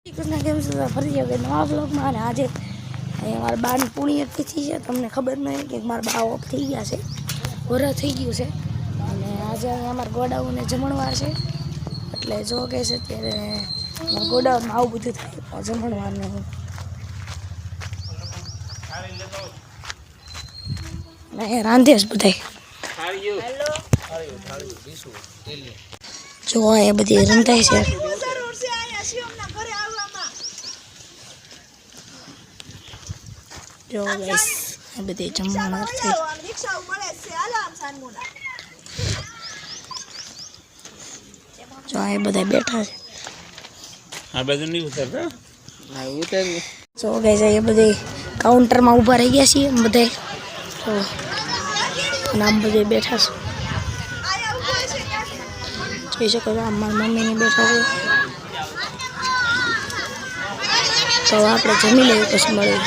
કૃષ્ણ કેમ છો ફરી ગયો નવા બ્લોગમાં અને આજે મારા બાની પુણ્યતિથિ છે તમને ખબર નહીં કે મારા બા ઓફ થઈ ગયા છે વરસ થઈ ગયું છે અને આજે અહીંયા અમારા ગોડાઉને જમણવાર છે એટલે જો કહે છે ત્યારે અમારા ગોડાઉનમાં આવું બધું થાય જમણવારનું અને રાંધે જ બધાય જો અહીંયા બધી રંધાય છે જો ગાઈસ આ બધી જમવાનું છે જો આ બધા બેઠા છે આ બધું નહીં ઉતરતા હા ઉતરી જો ગાઈસ આ બધી કાઉન્ટરમાં ઊભા રહી ગયા છીએ બધા તો નામ બધે બેઠા છે જોઈ શકો છો મારા મમ્મીને બેઠા છે તો આપણે જમી લઈએ પછી મળીએ